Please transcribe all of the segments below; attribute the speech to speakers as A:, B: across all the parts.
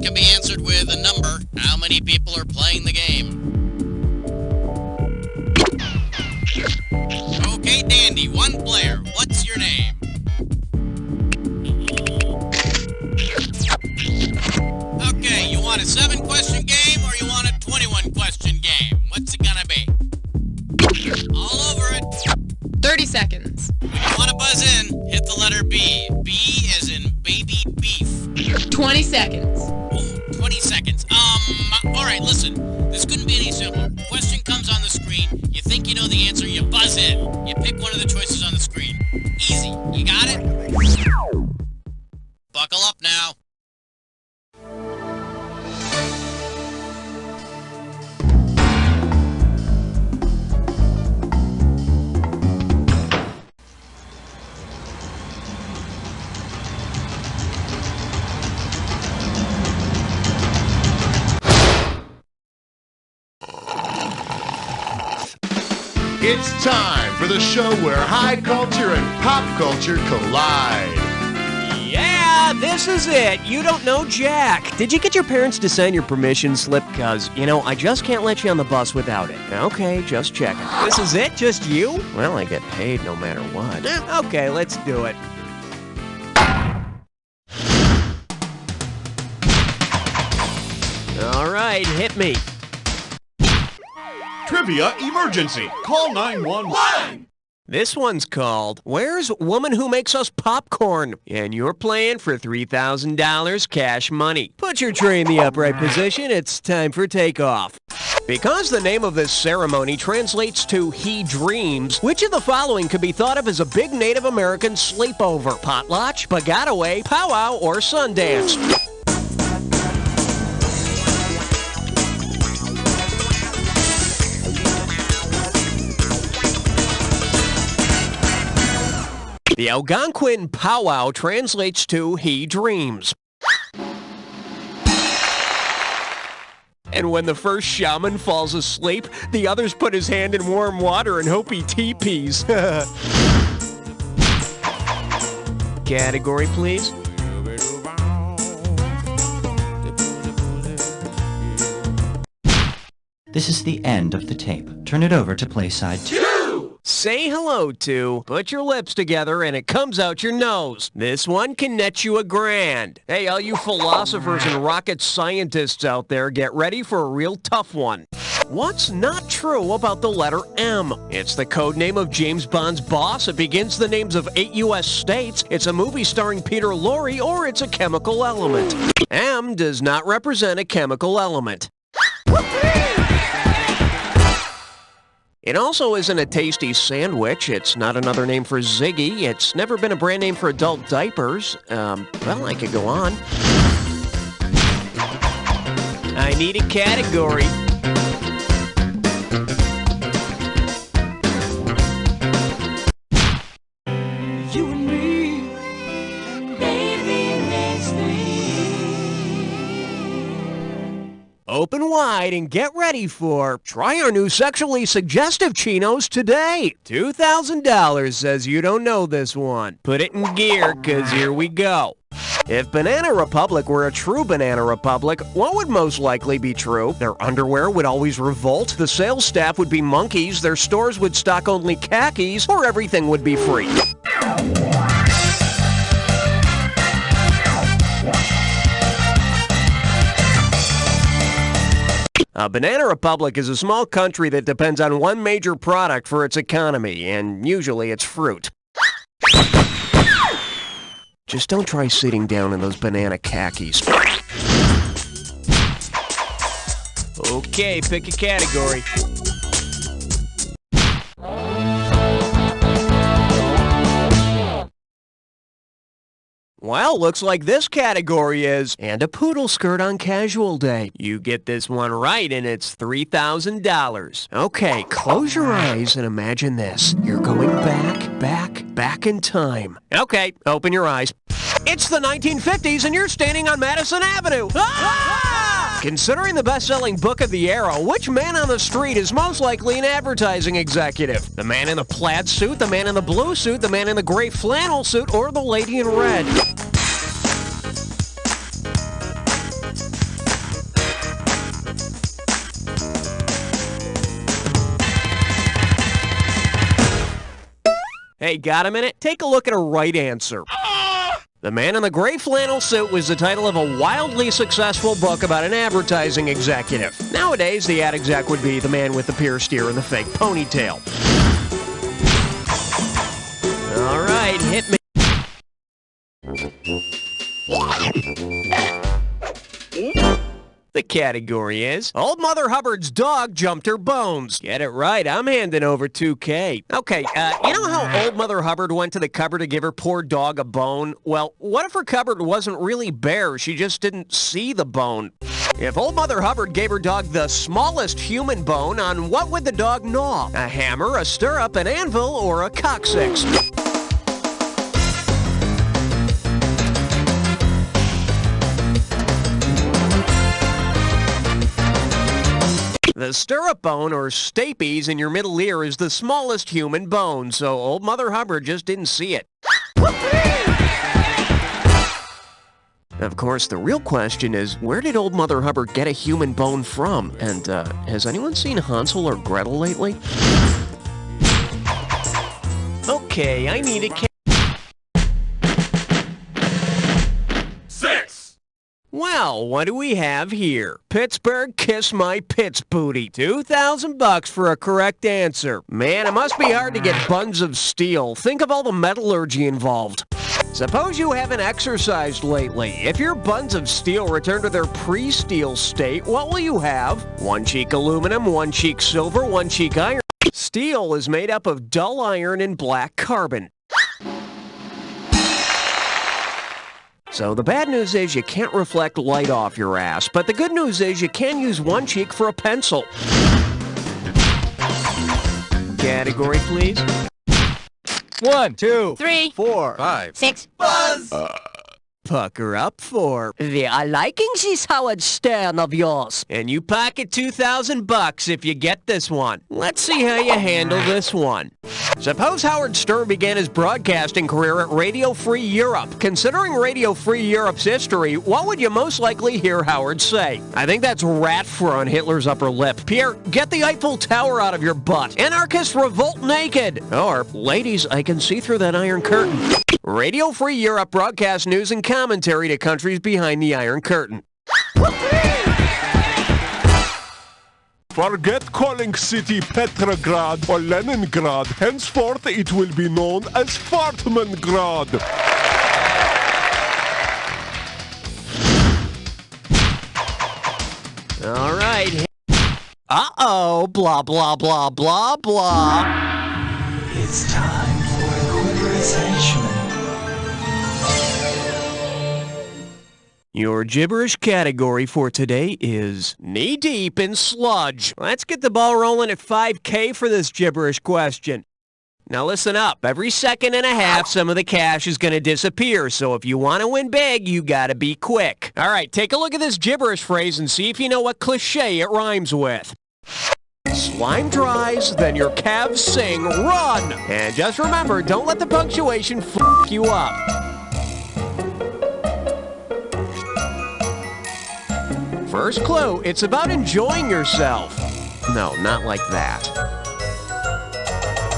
A: can be answered with a number. How many people are playing the game? Okay, Dandy, one player. What's your name? Okay, you want a 7-question game or you want a 21-question game? What's it gonna be? All over it.
B: 30 seconds.
A: When you want to buzz in, hit the letter B. B as in baby beef.
B: 20 seconds.
A: Ooh, 20 seconds. All right, listen. This couldn't be any simpler. Question comes on the screen. You think you know the answer, you buzz in. You pick one of the choices on the screen. Easy. You got it? Buckle up now.
C: It's time for the show where high culture and pop culture collide.
D: Yeah, this is it. You don't know Jack. Did you get your parents to sign your permission slip? Because, I just can't let you on the bus without it. Okay, just checking. This is it? Just you? Well, I get paid no matter what. Okay, let's do it. All right, hit me.
C: Trivia emergency. Call 911.
D: This one's called, Where's Woman Who Makes Us Popcorn? And you're playing for $3,000 cash money. Put your tray in the upright position. It's time for takeoff. Because the name of this ceremony translates to He Dreams, which of the following could be thought of as a big Native American sleepover? Potlatch, Bagataway, powwow, or Sundance? The Algonquin powwow translates to He Dreams. And when the first shaman falls asleep, the others put his hand in warm water and hope he teepees. Category, please.
E: This is the end of the tape. Turn it over to play side 2.
D: Say hello to, put your lips together and it comes out your nose. This one can net you $1,000. Hey, all you philosophers and rocket scientists out there, get ready for a real tough one. What's not true about the letter M? It's the code name of James Bond's boss. It begins the names of 8 U.S. states. It's a movie starring Peter Lorre, or it's a chemical element. M does not represent a chemical element. It also isn't a tasty sandwich. It's not another name for Ziggy. It's never been a brand name for adult diapers. Well, I could go on. I need a category.
F: You and me, baby, makes me.
D: Open wide and get ready for, try our new sexually suggestive chinos today. $2,000 says you don't know this one. Put it in gear, cause here we go. If Banana Republic were a true Banana Republic, what would most likely be true? Their underwear would always revolt, the sales staff would be monkeys, their stores would stock only khakis, or everything would be free. Banana Republic is a small country that depends on one major product for its economy, and usually it's fruit. Just don't try sitting down in those banana khakis. Okay, pick a category. Well, looks like this category is, and a poodle skirt on casual day. You get this one right and it's $3,000. Okay, close your eyes and imagine this. You're going back in time. Okay, open your eyes. It's the 1950s and you're standing on Madison Avenue. Ah! Considering the best-selling book of the era, which man on the street is most likely an advertising executive? The man in the plaid suit, the man in the blue suit, the man in the gray flannel suit, or the lady in red? Hey, got a minute? Take a look at a right answer. The Man in the Gray Flannel Suit was the title of a wildly successful book about an advertising executive. Nowadays, the ad exec would be the man with the pierced ear and the fake ponytail. All right, hit me. The category is Old Mother Hubbard's dog jumped her bones. Get it right, I'm handing over $2K. Okay, you know how Old Mother Hubbard went to the cupboard to give her poor dog a bone? Well, what if her cupboard wasn't really bare? She just didn't see the bone. If Old Mother Hubbard gave her dog the smallest human bone, on what would the dog gnaw? A hammer, a stirrup, an anvil, or a coccyx? The stirrup bone, or stapes, in your middle ear is the smallest human bone, so Old Mother Hubbard just didn't see it. Of course, the real question is, where did Old Mother Hubbard get a human bone from? And, has anyone seen Hansel or Gretel lately? Okay, I need a Well, what do we have here? Pittsburgh, kiss my Pitts booty. $2,000 for a correct answer. Man, it must be hard to get Buns of Steel. Think of all the metallurgy involved. Suppose you haven't exercised lately. If your Buns of Steel return to their pre-steel state, what will you have? One cheek aluminum, one cheek silver, one cheek iron. Steel is made up of dull iron and black carbon. So the bad news is you can't reflect light off your ass, but the good news is you can use one cheek for a pencil. Category, please.
G: 1, 2,
B: 3,
G: 4, 5,
B: 6.
D: Pucker up for.
H: We are liking this Howard Stern of yours.
D: And you pocket $2,000 if you get this one. Let's see how you handle this one. Suppose Howard Stern began his broadcasting career at Radio Free Europe. Considering Radio Free Europe's history, what would you most likely hear Howard say? I think that's rat fur on Hitler's upper lip. Pierre, get the Eiffel Tower out of your butt. Anarchists revolt naked. Or, ladies, I can see through that iron curtain. Radio Free Europe broadcasts news and commentary to countries behind the Iron Curtain.
I: Forget calling city Petrograd or Leningrad. Henceforth, it will be known as Fartmangrad.
D: All right. Uh-oh. Blah, blah, blah, blah, blah.
F: It's time for Quiver Henchman.
D: Your gibberish category for today is knee-deep in sludge. Let's get the ball rolling at $5K for this gibberish question. Now listen up. Every second and a half, some of the cash is going to disappear, so if you want to win big, you got to be quick. All right, take a look at this gibberish phrase and see if you know what cliché it rhymes with. Slime dries, then your calves sing, run! And just remember, don't let the punctuation f*** you up. First clue, it's about enjoying yourself. No, not like that.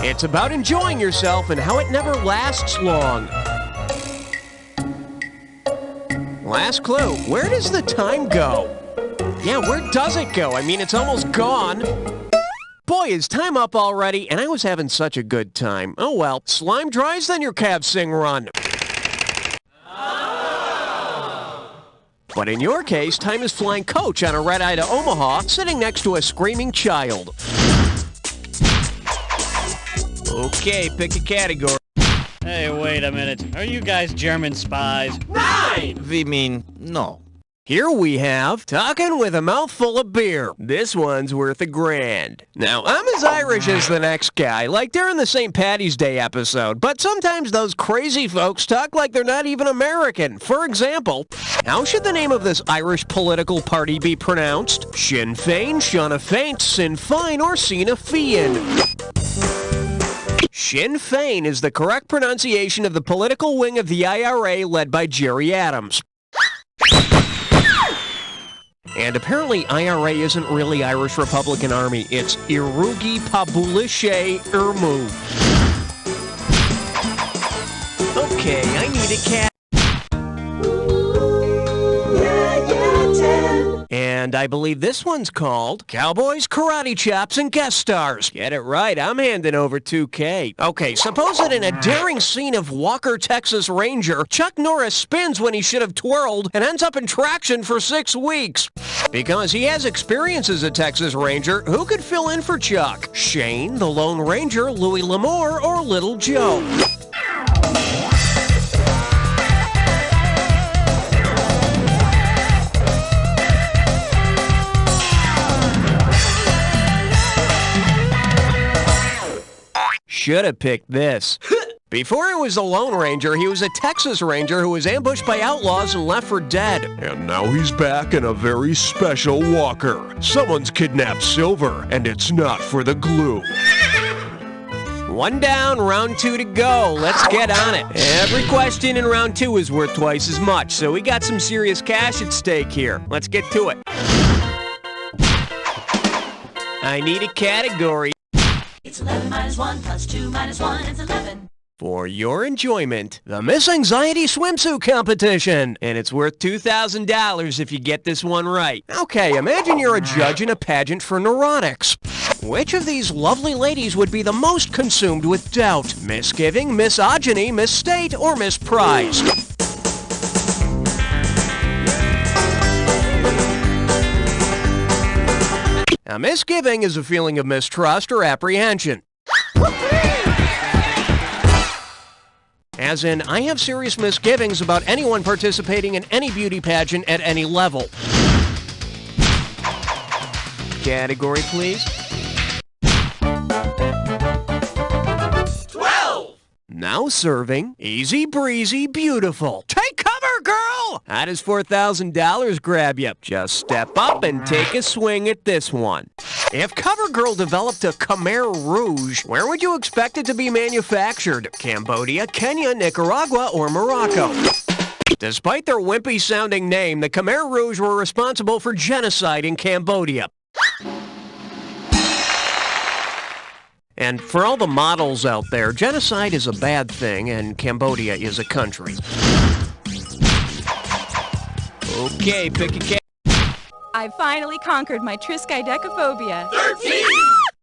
D: It's about enjoying yourself and how it never lasts long. Last clue, where does the time go? Yeah, where does it go? I mean, it's almost gone. Boy, is time up already, and I was having such a good time. Oh well, slime dries, then your calves sing run. But in your case, time is flying coach on a red-eye to Omaha, sitting next to a screaming child. Okay, pick a category.
J: Hey, wait a minute. Are you guys German spies?
G: We mean no.
D: Here we have Talking with a Mouthful of Beer. This one's worth $1,000. Now, I'm as Irish as the next guy, like during the St. Patty's Day episode, but sometimes those crazy folks talk like they're not even American. For example, how should the name of this Irish political party be pronounced? Sinn Féin, Seanna Faint, Sinn Féin, or Sinn Féin? Sinn Féin is the correct pronunciation of the political wing of the IRA led by Jerry Adams. And apparently IRA isn't really Irish Republican Army, it's Irugi Pabulishe Irmu. Okay, I need a cat. And I believe this one's called Cowboys, Karate Chops, and Guest Stars. Get it right, I'm handing over $2K. Okay, suppose that in a daring scene of Walker, Texas Ranger, Chuck Norris spins when he should have twirled and ends up in traction for 6 weeks. Because he has experience as a Texas Ranger, who could fill in for Chuck? Shane, the Lone Ranger, Louis L'Amour, or Little Joe? Should have picked this. Before he was a Lone Ranger, he was a Texas Ranger who was ambushed by outlaws and left for dead.
I: And now he's back in a very special walker. Someone's kidnapped Silver, and it's not for the glue.
D: 1 down, round 2 to go. Let's get on it. Every question in round 2 is worth twice as much, so we got some serious cash at stake here. Let's get to it. I need a category.
K: It's 11 minus 1 plus 2 minus 1 is 11.
D: For your enjoyment, the Miss Anxiety Swimsuit Competition. And it's worth $2,000 if you get this one right. Okay, imagine you're a judge in a pageant for neurotics. Which of these lovely ladies would be the most consumed with doubt? Misgiving, misogyny, misstate, or misprize? A misgiving is a feeling of mistrust or apprehension. As in, I have serious misgivings about anyone participating in any beauty pageant at any level. Category, please.
A: 12!
D: Now serving, easy breezy, beautiful. Take cover, girl! How does $4,000 grab you? Just step up and take a swing at this one. If CoverGirl developed a Khmer Rouge, where would you expect it to be manufactured? Cambodia, Kenya, Nicaragua, or Morocco? Despite their wimpy-sounding name, the Khmer Rouge were responsible for genocide in Cambodia. And for all the models out there, genocide is a bad thing, and Cambodia is a country. Okay, pick a cat.
L: I finally conquered my triskaidekaphobia.
A: 13!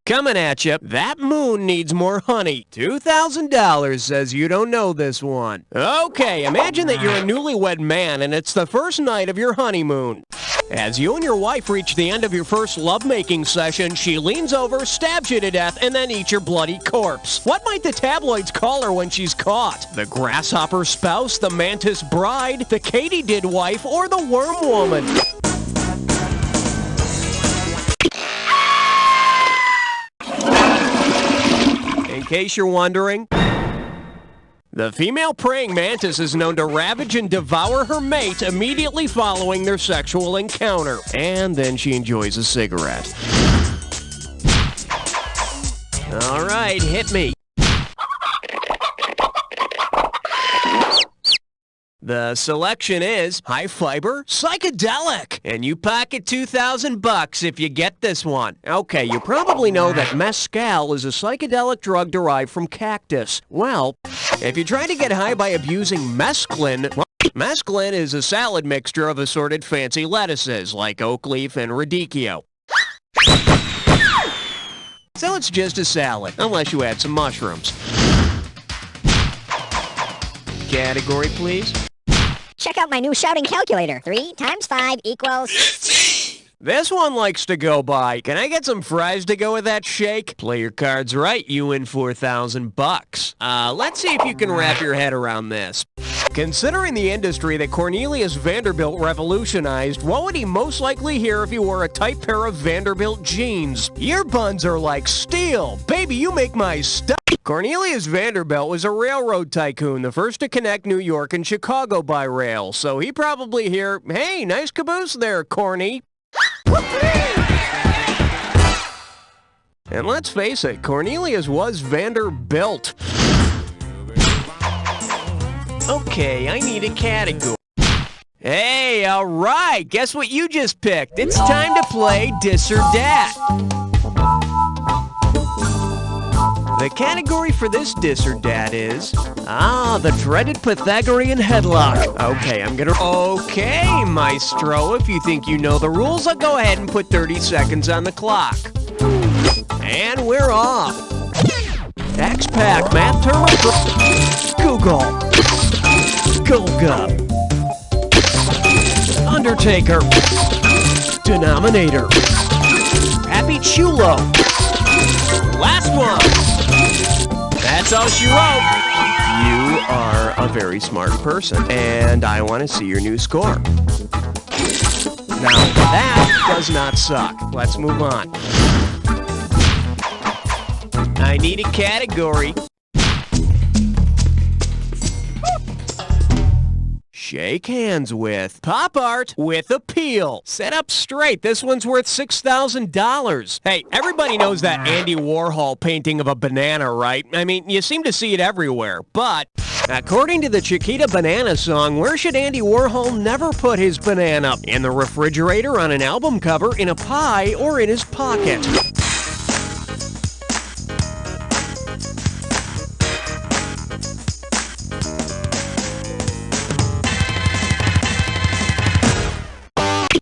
D: Coming at you, that moon needs more honey. $2,000 says you don't know this one. Okay, imagine that you're a newlywed man and it's the first night of your honeymoon. As you and your wife reach the end of your first lovemaking session, she leans over, stabs you to death, and then eats your bloody corpse. What might the tabloids call her when she's caught? The grasshopper spouse, the Mantis Bride, the katydid wife, or the worm woman? In case you're wondering, the female praying mantis is known to ravage and devour her mate immediately following their sexual encounter. And then she enjoys a cigarette. All right, hit me. The selection is high fiber, psychedelic, and you pocket $2,000 if you get this one. Okay, you probably know that mescal is a psychedelic drug derived from cactus. Well, if you try to get high by abusing mescaline, well, mescaline is a salad mixture of assorted fancy lettuces like oak leaf and radicchio. So it's just a salad, unless you add some mushrooms. Category, please.
M: Check out my new shouting calculator. 3 times 5 equals...
A: 15!
D: This one likes to go by. Can I get some fries to go with that shake? Play your cards right, you win $4,000. Let's see if you can wrap your head around this. Considering the industry that Cornelius Vanderbilt revolutionized, what would he most likely hear if he wore a tight pair of Vanderbilt jeans? Your buns are like steel. Baby, you make my stuff. Cornelius Vanderbilt was a railroad tycoon, the first to connect New York and Chicago by rail. So he probably hear, hey, nice caboose there, Corny. And let's face it, Cornelius was Vanderbilt. Okay, I need a category. Hey, all right, guess what you just picked? It's time to play Dis or Dat. The category for this Disor D is... the dreaded Pythagorean headlock. Okay, Okay, Maestro, if you think you know the rules, I'll go ahead and put 30 seconds on the clock. And we're off. X-Pac, Math Term, Google, Golga, Undertaker, Denominator, Happy Chulo. Last one. That's all she wrote. You are a very smart person, and I want to see your new score. Now, that does not suck. Let's move on. I need a category. Shake hands with pop art with appeal. Set up straight. This one's worth $6,000. Hey, everybody knows that Andy Warhol painting of a banana, right? I mean, you seem to see it everywhere. But according to the Chiquita Banana song, where should Andy Warhol never put his banana? In the refrigerator, on an album cover, in a pie, or in his pocket?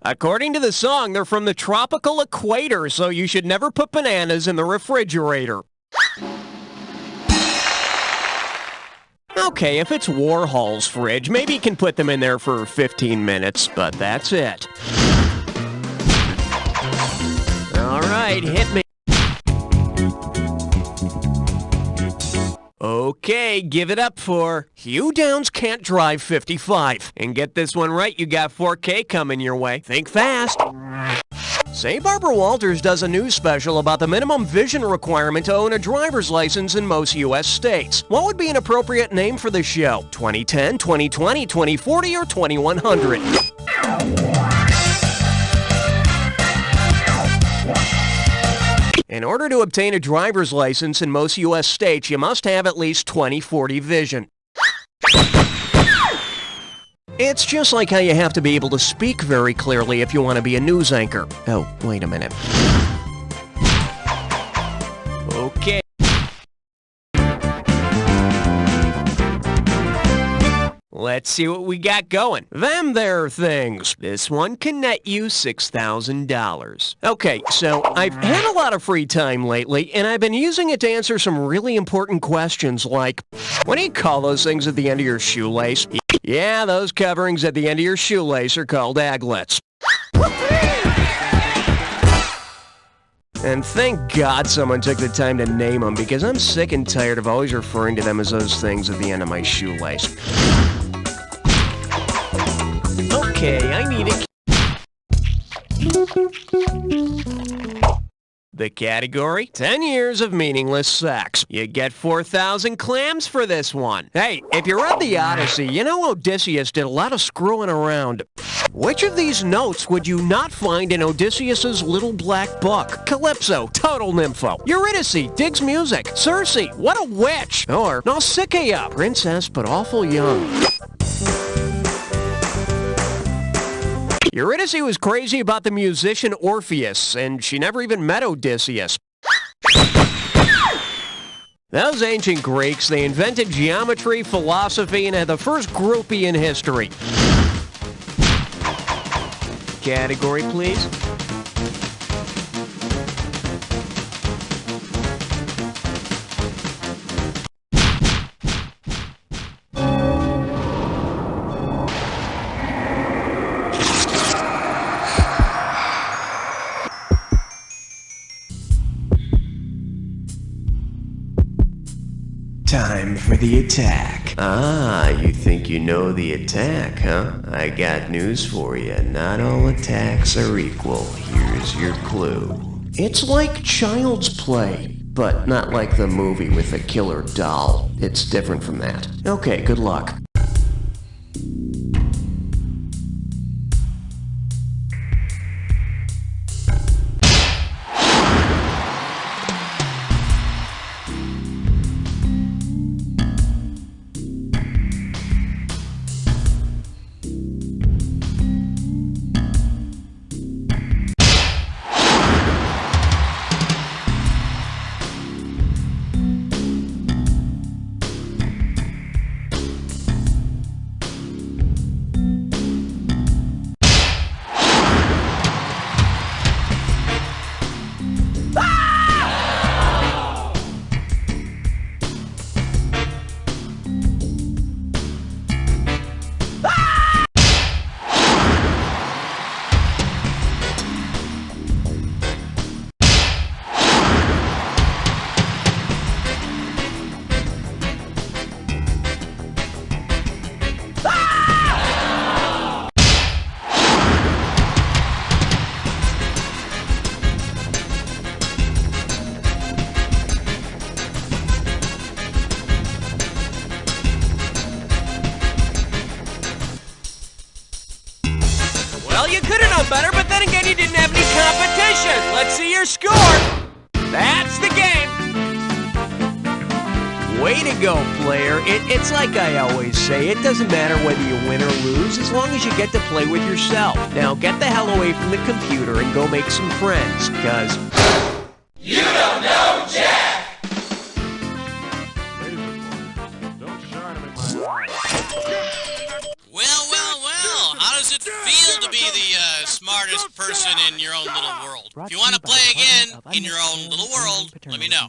D: According to the song, they're from the tropical equator, so you should never put bananas in the refrigerator. Okay, if it's Warhol's fridge, maybe you can put them in there for 15 minutes, but that's it. All right, hit me. Okay, give it up for Hugh Downs Can't Drive 55. And get this one right, you got 4K coming your way. Think fast. Say Barbara Walters does a news special about the minimum vision requirement to own a driver's license in most U.S. states. What would be an appropriate name for the show? 2010, 2020, 2040, or 2100? In order to obtain a driver's license in most U.S. states, you must have at least 20/40 vision. It's just like how you have to be able to speak very clearly if you want to be a news anchor. Oh, wait a minute. Okay. Let's see what we got going. Them there things. This one can net you $6,000. Okay, so I've had a lot of free time lately, and I've been using it to answer some really important questions like, what do you call those things at the end of your shoelace? Yeah, those coverings at the end of your shoelace are called aglets. And thank God someone took the time to name them, because I'm sick and tired of always referring to them as those things at the end of my shoelace. Okay, I need it. The category? 10 years of meaningless sex. You get 4,000 clams for this one. Hey, if you read the Odyssey, you know Odysseus did a lot of screwing around. Which of these notes would you not find in Odysseus's little black book? Calypso, total nympho. Eurydice, digs music. Circe, what a witch. Or Nausicaa, princess but awful young. Eurydice was crazy about the musician Orpheus, and she never even met Odysseus. Those ancient Greeks, they invented geometry, philosophy, and had the first groupie in history. Category, please. Time for the attack. Ah, you think you know the attack, huh? I got news for you. Not all attacks are equal. Here's your clue. It's like Child's Play, but not like the movie with the killer doll. It's different from that. Okay, good luck. see your score. That's the game. Way to go, player. It's like I always say, it doesn't matter whether you win or lose, as long as you get to play with yourself. Now get the hell away from the computer and go make some friends, because...
C: You don't know Jack!
A: Well, how does it feel to be the smartest person in your own little world? If you want to play again in your own little world, let me know.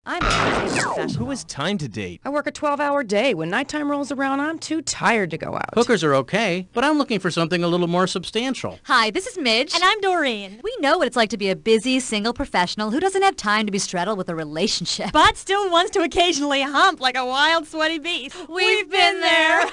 B: I'm a professional.
G: Who has time to date?
B: I work a 12-hour day. When nighttime rolls around, I'm too tired to go out.
J: Hookers are okay, but I'm looking for something a little more substantial.
N: Hi, this is Midge.
K: And I'm Doreen.
N: We know what it's like to be a busy, single professional who doesn't have time to be straddled with a relationship.
L: But still wants to occasionally hump like a wild, sweaty beast. We've been there.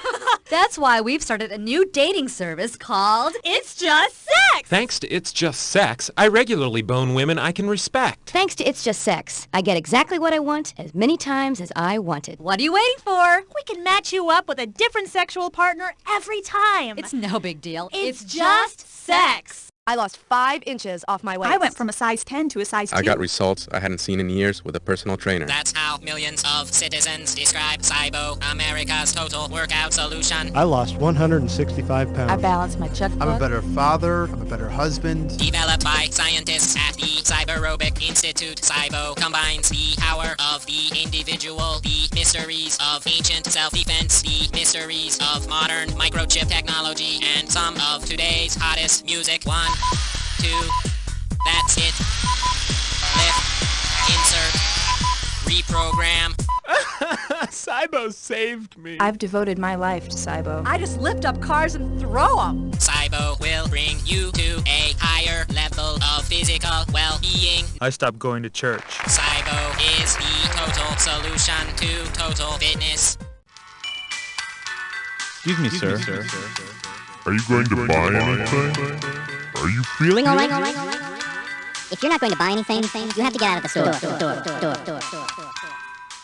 N: That's why we've started a new dating service called
L: It's Just Sex.
O: Thanks to It's Just Sex, I regularly bone women I can respect.
M: Thanks to It's Just Sex, I get exactly what I want as many times as I wanted.
N: What are you waiting for?
L: We can match you up with a different sexual partner every time.
N: It's no big deal.
L: It's just sex.
B: I lost 5 inches off my waist.
L: I went from a size 10 to a size 2.
P: I got results I hadn't seen in years with a personal trainer.
A: That's how millions of citizens describe Cybo, America's total workout solution.
Q: I lost 165 pounds.
B: I balanced my checkbook.
Q: I'm a better father. I'm a better husband.
A: Developed by scientists at the Cyberobic Institute, Cybo combines the power of the individual, the mysteries of ancient self-defense, the mysteries of modern microchip technology, and some of today's hottest music. 1, 2, that's it. Lift, insert, reprogram.
O: Cybo saved me.
B: I've devoted my life to Cybo.
N: I just lift up cars and throw them.
A: Cybo will bring you to a higher level of physical well-being.
R: I stopped going to church.
A: Cybo is the total solution to total fitness.
R: Excuse me, sir.
I: Are you going to buy anything? Are you feeling
M: Ring-a-ling-a-ling-a-ling. If you're not going to buy anything, you have to get out of the store.